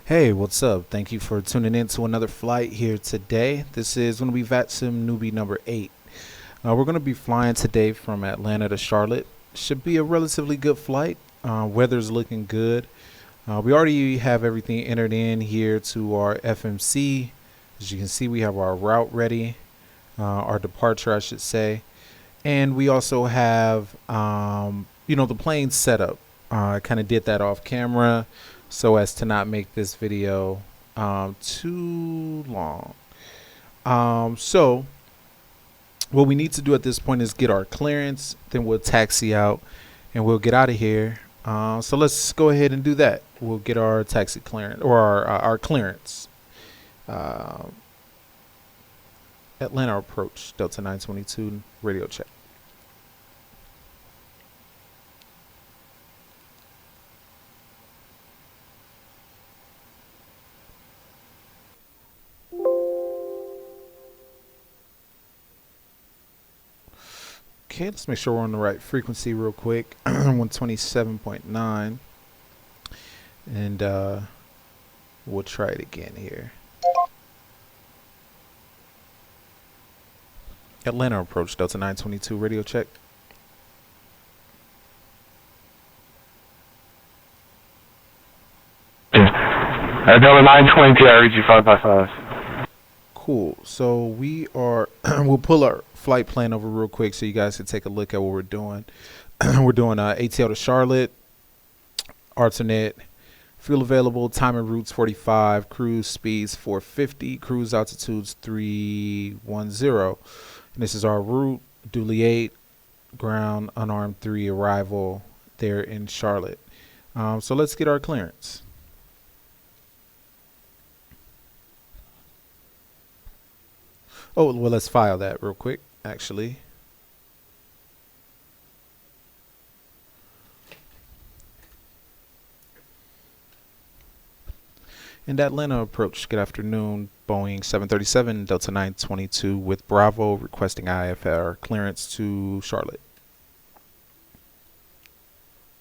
Hey, what's up? Thank you for tuning in to another flight here today. This is going to be VATSIM newbie number 8. We're going to be flying today from Atlanta to Charlotte. Should be a relatively good flight. Weather's looking good. We already have everything entered in here to our FMC. As you can see, we have our route ready, our departure, I should say. And we also have, the plane setup. I kind of did that off camera so as to not make this video too long. So what we need to do at this point is get our clearance, then we'll taxi out and we'll get out of here. So let's go ahead and do that. We'll get our taxi clearance or our clearance. Atlanta approach, Delta 922, radio check. Okay, let's make sure we're on the right frequency real quick. 127.9. And we'll try it again here. Atlanta approach, Delta 922, radio check. Delta 922, I read you 555. Cool. So we are, we'll pull our flight plan over real quick so you guys can take a look at what we're doing. We're doing ATL to Charlotte, alternate, fuel available, time and routes 45, cruise speeds 450, cruise altitudes 310. And this is our route, duly 8, ground, unarmed 3, arrival there in Charlotte. So let's get our clearance. Oh, well, let's file that real quick, actually. And Atlanta approach, good afternoon, Boeing 737, Delta 922 with Bravo, requesting IFR clearance to Charlotte.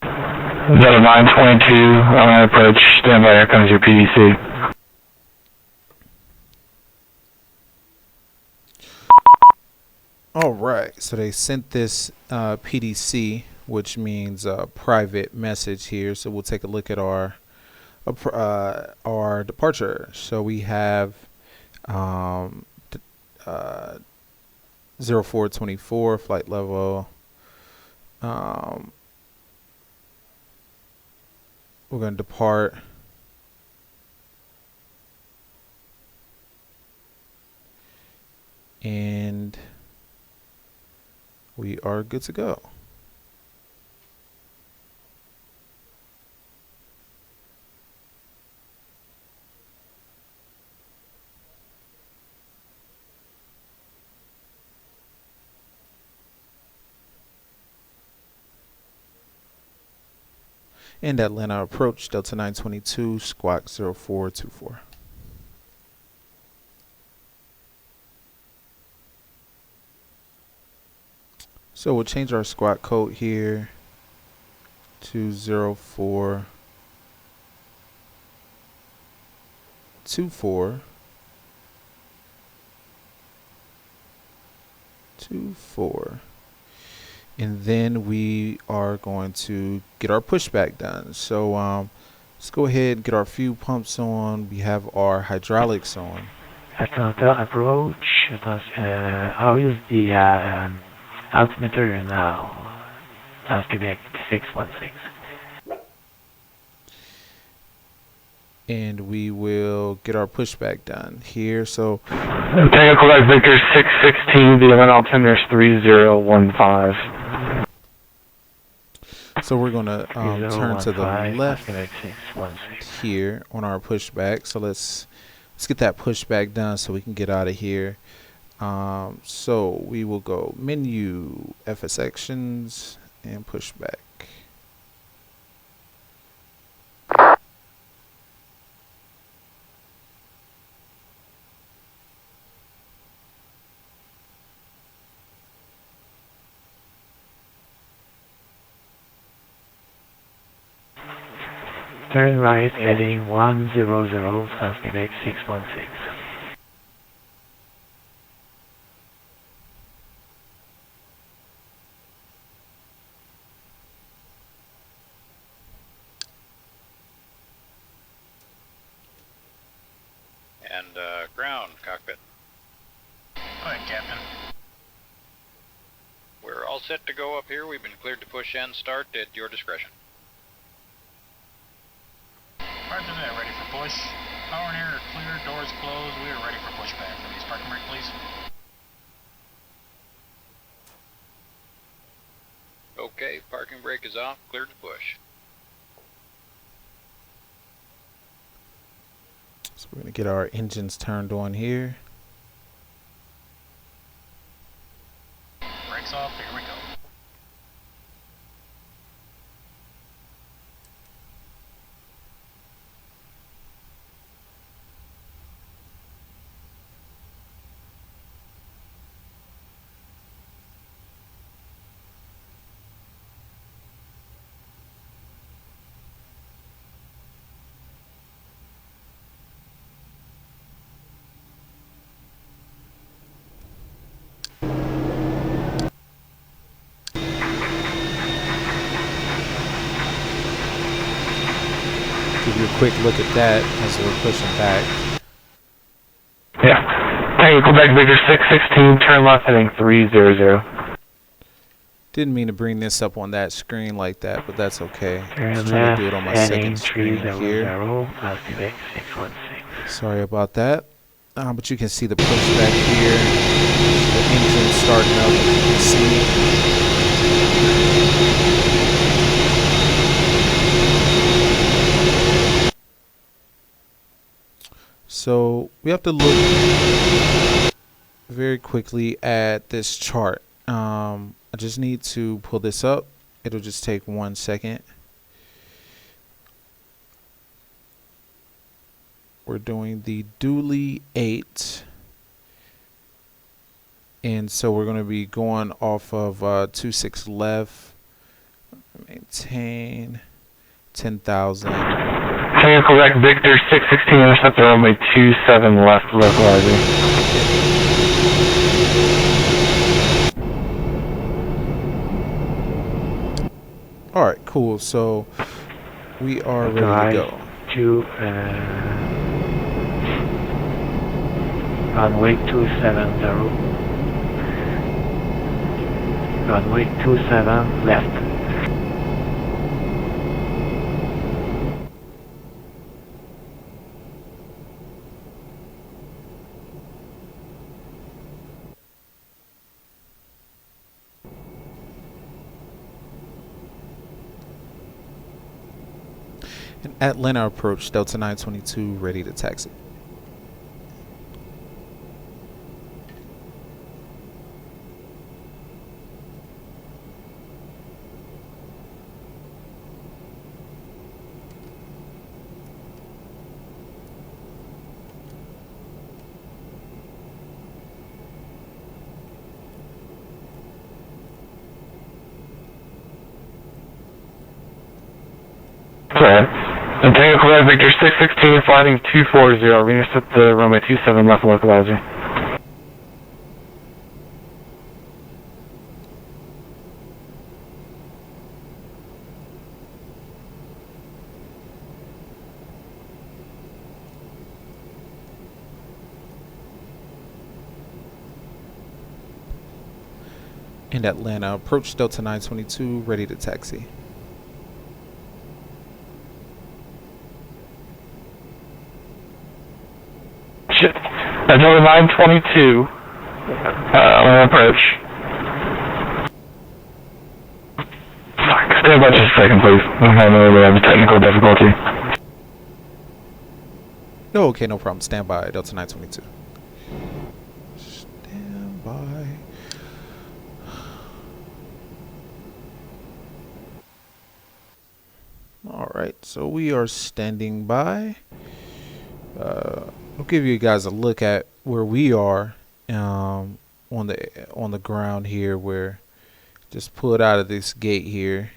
Delta 922, Atlanta approach, stand by, here comes your PDC. All right, so they sent this PDC, which means private message here. So we'll take a look at our departure. So we have 0424 flight level. We're going to depart. And we are good to go. And Atlanta approach, Delta 922, squawk 0424. So we'll change our squawk code here to 0424. And then we are going to get our pushback done. So let's go ahead and get our fuel pumps on. We have our hydraulics on. Atlanta approach. I'll use the altimeter now. That's Quebec 616. And we will get our pushback done here. So Tango Quebec Victor 616, the event altimeter is 3015. So we're going to turn to the left here on our pushback. So let's get that pushback done so we can get out of here. So we will go menu, FS actions, and pushback. Turn right heading 100 South Quebec 616. And ground, cockpit. Go ahead, Captain. We're all set to go up here. We've been cleared to push and start at your discretion. Roger that, ready for push. Power and air are clear, doors closed. We are ready for pushback. Release parking brake, please. Okay, parking brake is off, cleared to push. So we're going to get our engines turned on here. Brakes off, here we go. Give you a quick look at that as we're pushing back. Yeah. Tango Quebec Victor 616, turn left heading 300. Didn't mean to bring this up on that screen like that, but that's okay. Turn Just trying left to do it on my heading second screen 300 here. South Quebec 616. Sorry about that. But you can see the pushback here. The engine starting up, as you can see. So we have to look very quickly at this chart. I just need to pull this up. It'll just take 1 second. We're doing the dually 8. And so we're going to be going off of 26 left. Maintain 10,000. Tango Quebec Victor 616, intercept the runway 27 left, localizer. Alright, cool. So we are ready to go. To runway 270. Runway 27 left. And Atlanta approach, Delta 922, ready to taxi. Alright. And Tango Quebec Victor 616, flying 240, reintercept the runway 27 left, localizer. And Atlanta approach, Delta 922, ready to taxi. Shit. Delta 922, on approach. Fuck, stand by just a second, please. I'm having a little bit of technical difficulty. No, okay, no problem. Stand by, Delta 922. Stand by. Alright, so we are standing by. I'll give you guys a look at where we are on the ground here. We're just pulled out of this gate here.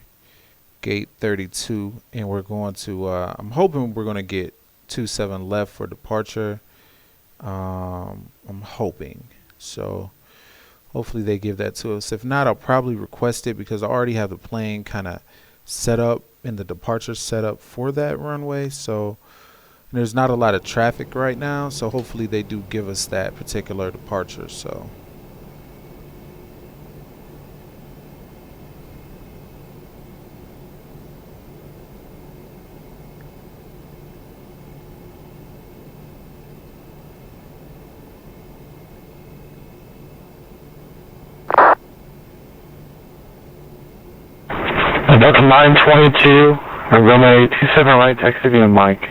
gate 32, and we're going to, I'm hoping we're going to get 27 left for departure. I'm hoping. So hopefully they give that to us. If not, I'll probably request it because I already have the plane kind of set up and the departure set up for that runway. So there's not a lot of traffic right now. So hopefully they do give us that particular departure. So. Delta 922, runway 27 right, taxi via Mike.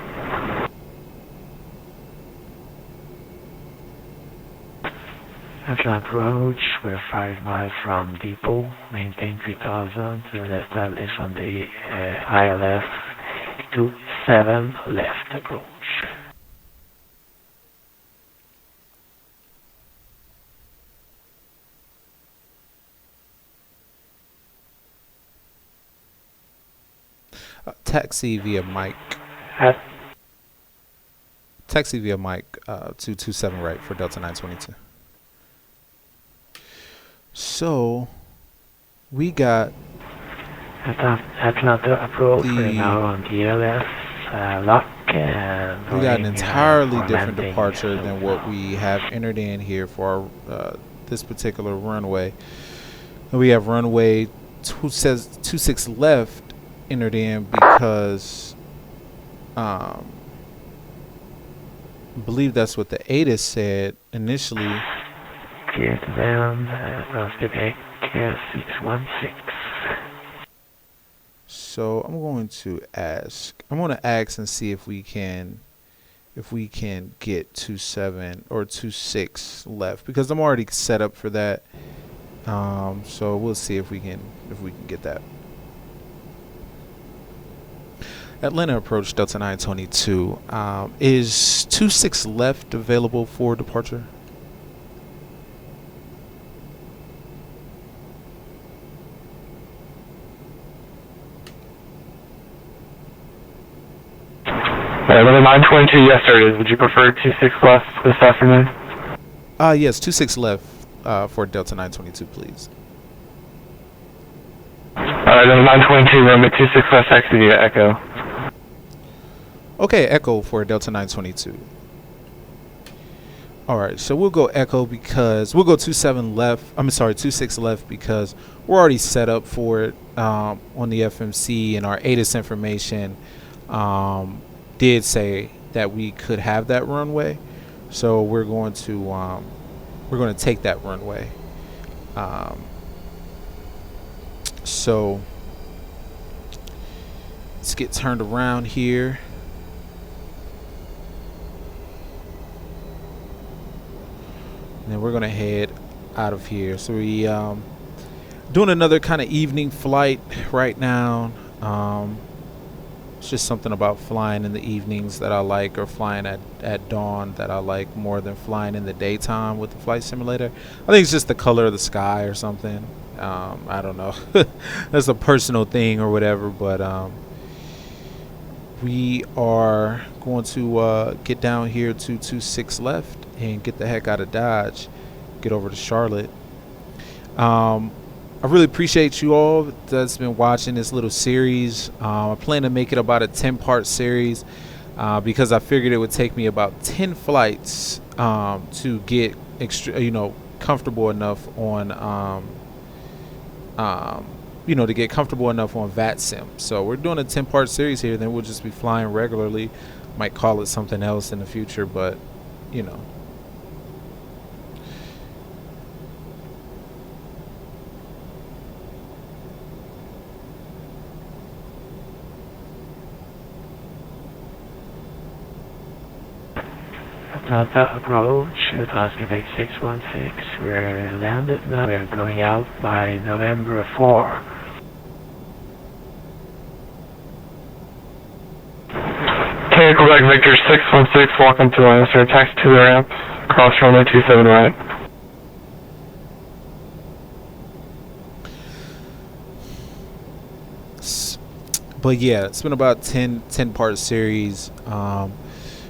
After approach, we're 5 miles from depot. Maintain 3000 and establish on the ILS 27 left approach. Taxi via Mike. Taxi via Mike 227 right for Delta 922. So we got After approach, we're now on the ILS lock and we got an entirely different landing. departure than what we have entered in here for our, this particular runway. And we have runway 26 left entered in because I believe that's what the ATC said initially. Clear to land, Quebec 616. So I'm going to ask and see if we can get 27 or 26 left because I'm already set up for that. So we'll see if we can get that. Atlanta approach Delta 922. Is 26 left available for departure? Runway 922, yes sir it is. Would you prefer 26 left this afternoon? Yes, 26 left for Delta 922, please. Alright, then 922, runway 26 left, taxi via Echo. Okay, Echo for Delta 922. Alright, so we'll go Echo because we'll go 26 left because we're already set up for it on the FMC, and our ATC information did say that we could have that runway. So we're going to take that runway. So let's get turned around here. And then we're gonna head out of here. So we doing another kind of evening flight right now. It's just something about flying in the evenings that I like, or flying at dawn that I like more than flying in the daytime with the flight simulator. I think it's just the color of the sky or something. I don't know. That's a personal thing or whatever, but we are going to get down here to 26 left and get the heck out of Dodge, get over to Charlotte. I really appreciate you all that's been watching this little series. I plan to make it about a 10-part series because I figured it would take me about 10 flights to get comfortable enough on to get comfortable enough on VATSIM. So we're doing a 10-part series here. Then we'll just be flying regularly. Might call it something else in the future, but you know. Delta approach, Quebec 616. We're landed now. We're going out by November 4. Quebec Victor 616, welcome to line, sir. Taxi to the ramp, cross runway 27 right. But yeah, it's been about 10 part series.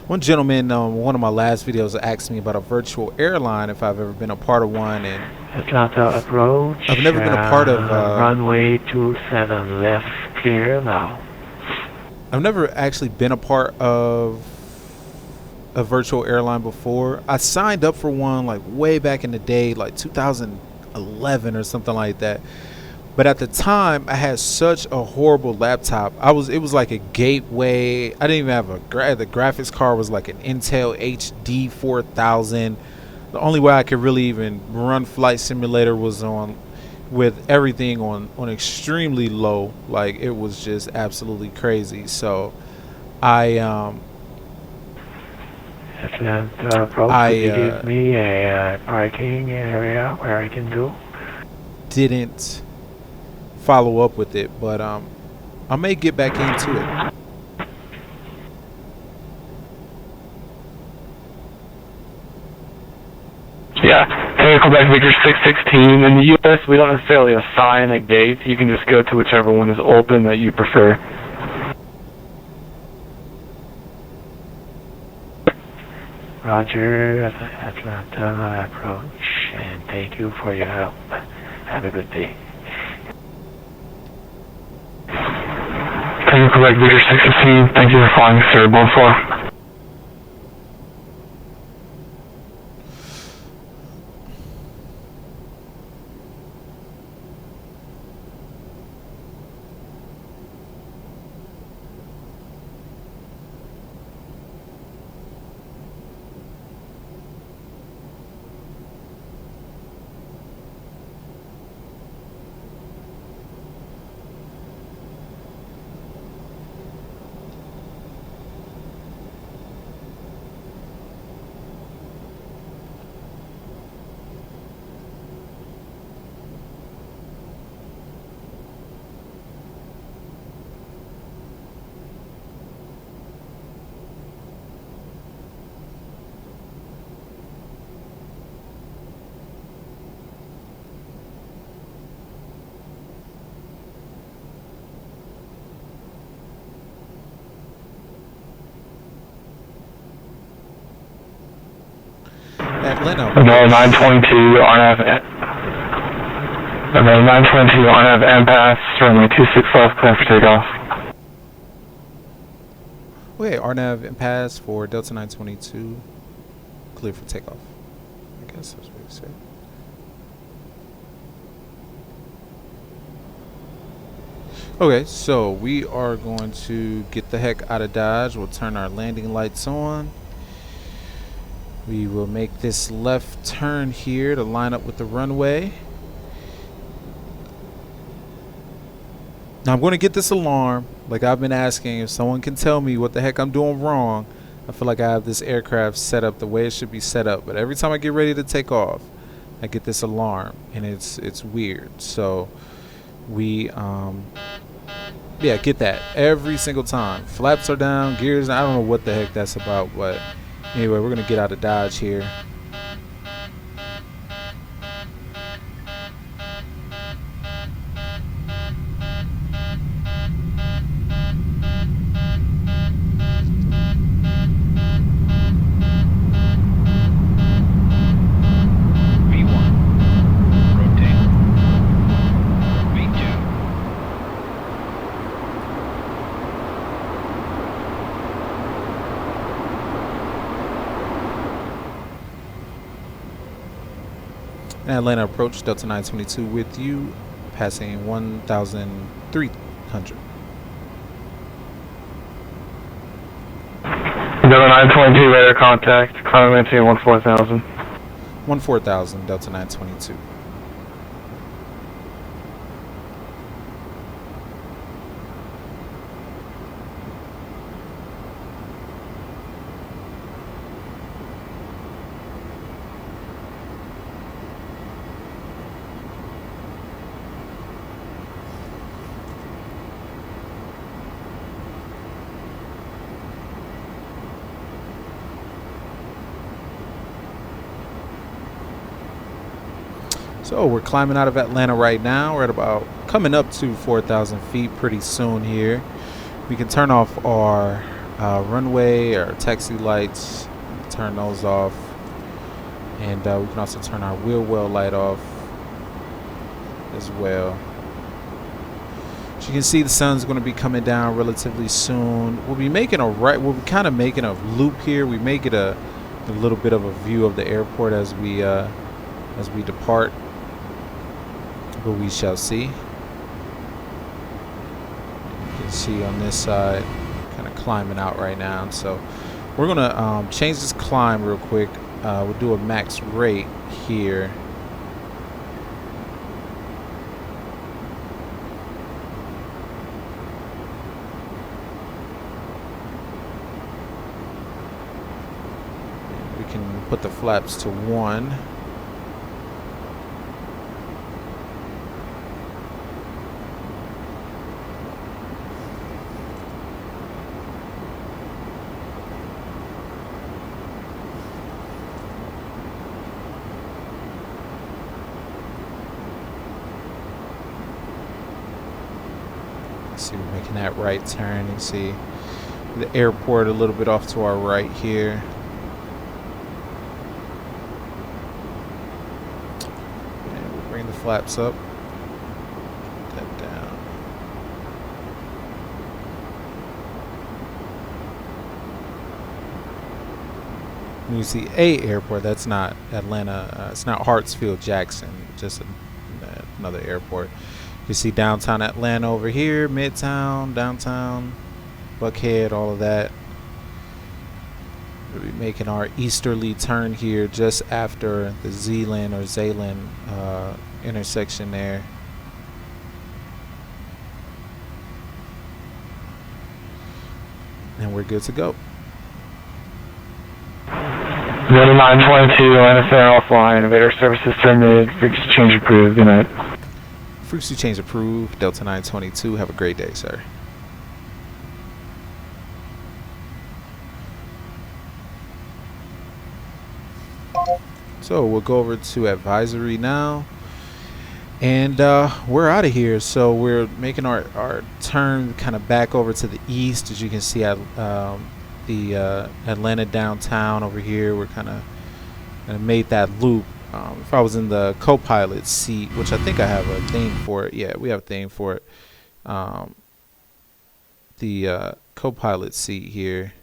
One gentleman on one of my last videos asked me about a virtual airline, if I've ever been a part of one, and Atlanta approach. I've never been a part of. Runway 27 left, clear now. I've never actually been a part of a virtual airline before. I signed up for one like way back in the day, like 2011 or something like that. But at the time, I had such a horrible laptop. It was like a Gateway. I didn't even have the graphics card was like an Intel HD 4000. The only way I could really even run Flight Simulator was on with everything on extremely low. Like, it was just absolutely crazy. So I Atlanta approach. Could you give me a parking area where I can go? didn't follow up with it, but I may get back into it. Yeah, hey, Quebec Victor 616. In the U.S., we don't necessarily assign a gate. You can just go to whichever one is open that you prefer. Roger, Atlanta approach, and thank you for your help. Have a good day. Hey, Quebec Victor 616. Thank you for flying, sir. Bonsoir. Atlanta. No, 922 RNAV. No, 922 RNAV MPass, runway 26 left, clear for takeoff. Okay, RNAV and pass for Delta 922, clear for takeoff. I guess that's what you said. Okay, so we are going to get the heck out of Dodge. We'll turn our landing lights on. We will make this left turn here to line up with the runway. Now I'm going to get this alarm, like I've been asking. If someone can tell me what the heck I'm doing wrong, I feel like I have this aircraft set up the way it should be set up. But every time I get ready to take off, I get this alarm, and it's weird. So we yeah, get that every single time. Flaps are down, gears. I don't know what the heck that's about, but anyway, we're gonna get out of Dodge here. Atlanta approach, Delta 922 with you, passing 1,300. Delta 922 radar contact, climb maintain 14,000. 14,000, Delta 922. So we're climbing out of Atlanta right now. We're at about coming up to 4,000 feet pretty soon here. We can turn off our runway, our taxi lights, turn those off. And we can also turn our wheel well light off as well. As you can see, the sun's going to be coming down relatively soon. We'll be making we'll be kind of making a loop here. We may get a little bit of a view of the airport as we depart, but we shall see. You can see on this side, kind of climbing out right now. So we're gonna change this climb real quick. We'll do a max rate here. We can put the flaps to 1. See, we're making that right turn. You can see the airport a little bit off to our right here. And we'll bring the flaps up. Put that down. When you see a airport, that's not Atlanta. It's not Hartsfield Jackson, just another airport. You see downtown Atlanta over here, Midtown, downtown, Buckhead, all of that. We'll be making our easterly turn here just after the Zeeland or Zayland intersection there. And we're good to go. 0922, Atlanta Center offline, elevator services terminated, frequency change approved, good night. Frequency change approved, Delta 922. Have a great day, sir. So we'll go over to advisory now. And we're out of here. So we're making our turn kind of back over to the east. As you can see, at the Atlanta downtown over here, we're kind of made that loop. If I was in the co-pilot seat, which I think I have a thing for it. Yeah, we have a thing for it. The co-pilot seat here,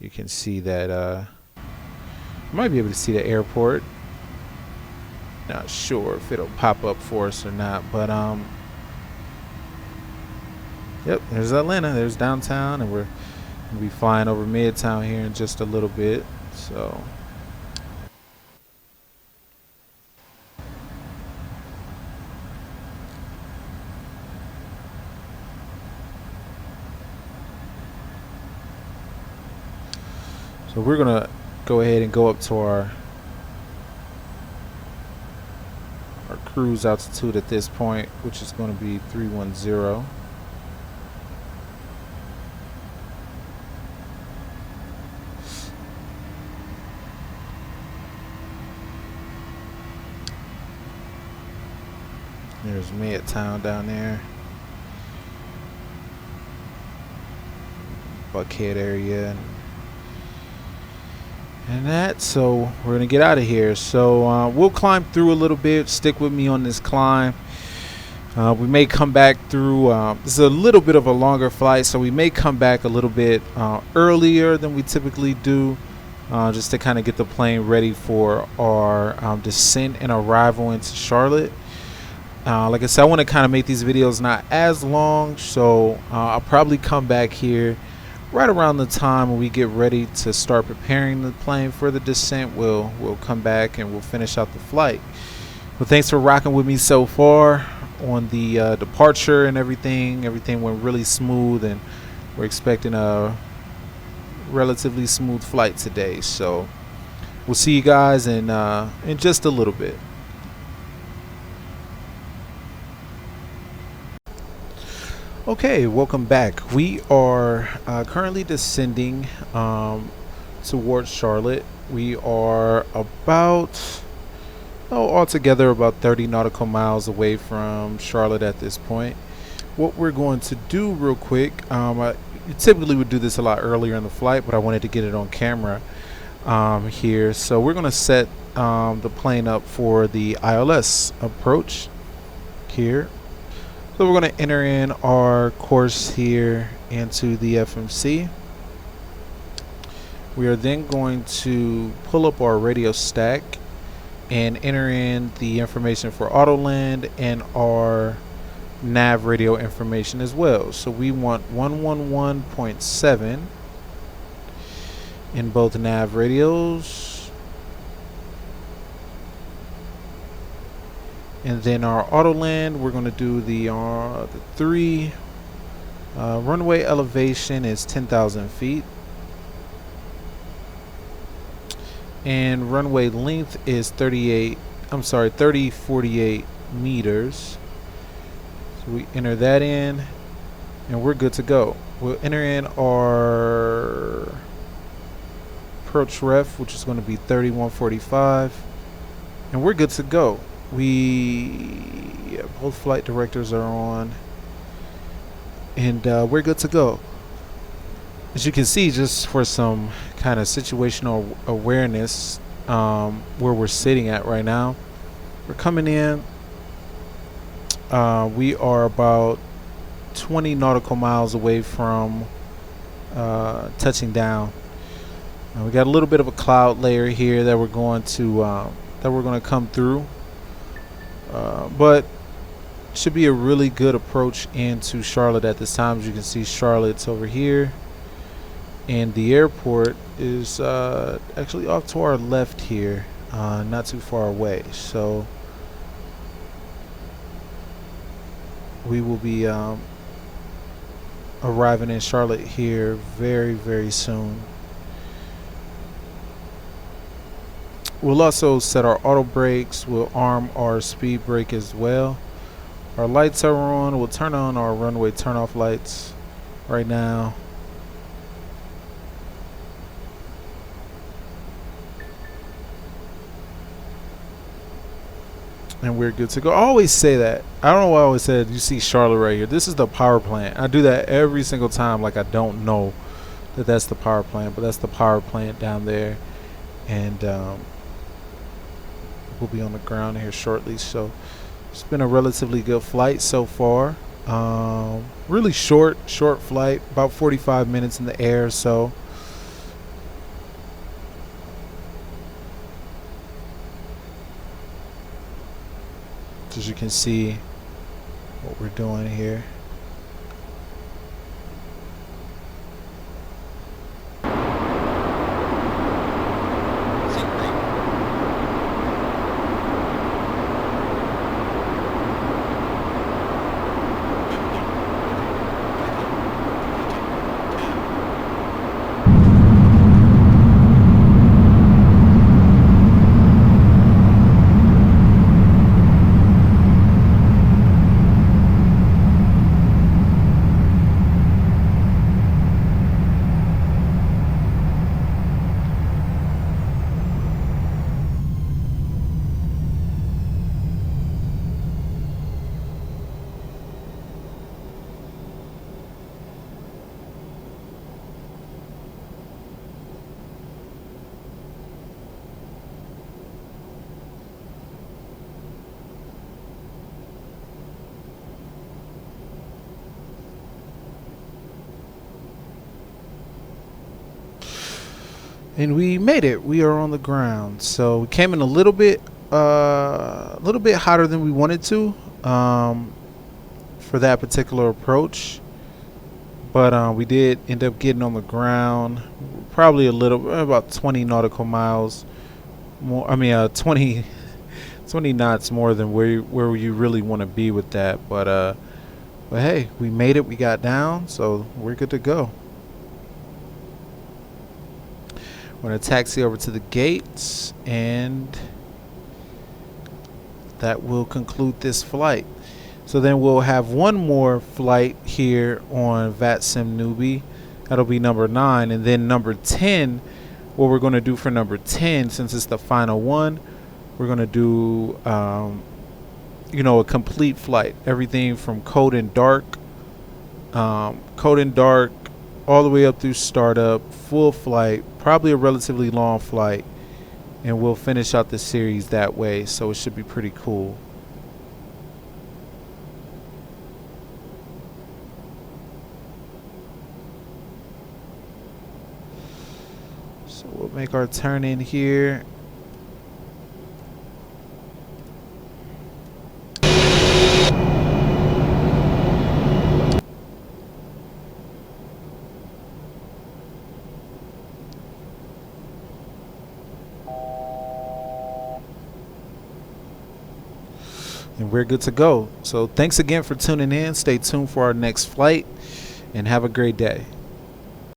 you can see that you might be able to see the airport. Not sure if it'll pop up for us or not, but yep, there's Atlanta, there's downtown, and we're gonna be flying over Midtown here in just a little bit. So we're gonna go ahead and go up to our cruise altitude at this point, which is going to be 310. There's Midtown down there, Buckhead area, and that. So we're gonna get out of here. So we'll climb through a little bit. Stick with me on this climb. We may come back through. This is a little bit of a longer flight, so we may come back a little bit earlier than we typically do, just to kind of get the plane ready for our descent and arrival into Charlotte. Like I said, I want to kind of make these videos not as long, so I'll probably come back here right around the time when we get ready to start preparing the plane for the descent. We'll come back and we'll finish out the flight. Well, thanks for rocking with me so far on the departure and everything. Everything went really smooth, and we're expecting a relatively smooth flight today. So we'll see you guys in just a little bit. Okay, welcome back. We are currently descending towards Charlotte. We are about altogether about 30 nautical miles away from Charlotte at this point. What we're going to do real quick, I typically would do this a lot earlier in the flight, but I wanted to get it on camera here. So we're going to set the plane up for the ILS approach here. So we're going to enter in our course here into the FMC. We are then going to pull up our radio stack and enter in the information for Autoland and our nav radio information as well. So we want 111.7 in both nav radios. And then our Autoland, we're going to do the 3 runway elevation is 10,000 feet. And runway length is 3048 meters. So we enter that in and we're good to go. We'll enter in our approach ref, which is going to be 3145, and we're good to go. Both flight directors are on, and we're good to go. As you can see, just for some kind of situational awareness, where we're sitting at right now, we're coming in. We are about 20 nautical miles away from touching down. We got a little bit of a cloud layer here that we're going to come through, but should be a really good approach into Charlotte at this time. As you can see, Charlotte's over here, and the airport is actually off to our left here, not too far away. So we will be arriving in Charlotte here very, very soon. We'll also set our auto brakes. We'll arm our speed brake as well. Our lights are on. We'll turn on our runway turn-off lights right now. And we're good to go. I always say that. I don't know why I always said you see Charlotte right here. This is the power plant. I do that every single time, like I don't know that that's the power plant, but that's the power plant down there. And we'll be on the ground here shortly. So it's been a relatively good flight so far. Really short flight, about 45 minutes in the air. So as you can see what we're doing here. And we made it. We are on the ground. So we came in a little bit hotter than we wanted to for that particular approach, but we did end up getting on the ground. Probably about 20 nautical miles more. I mean, 20 knots more than where you really want to be with that. But hey, we made it. We got down, so we're good to go. We're going to taxi over to the gates, and that will conclude this flight. So then we'll have one more flight here on VATSIM NEWBIE. That'll be number 9. And then number 10, what we're going to do for number 10, since it's the final one, We're going to do, you know, a complete flight. Everything from code and dark, all the way up through startup, full flight, probably a relatively long flight. And we'll finish out the series that way. So it should be pretty cool. So we'll make our turn in here. And we're good to go. So thanks again for tuning in. Stay tuned for our next flight and have a great day.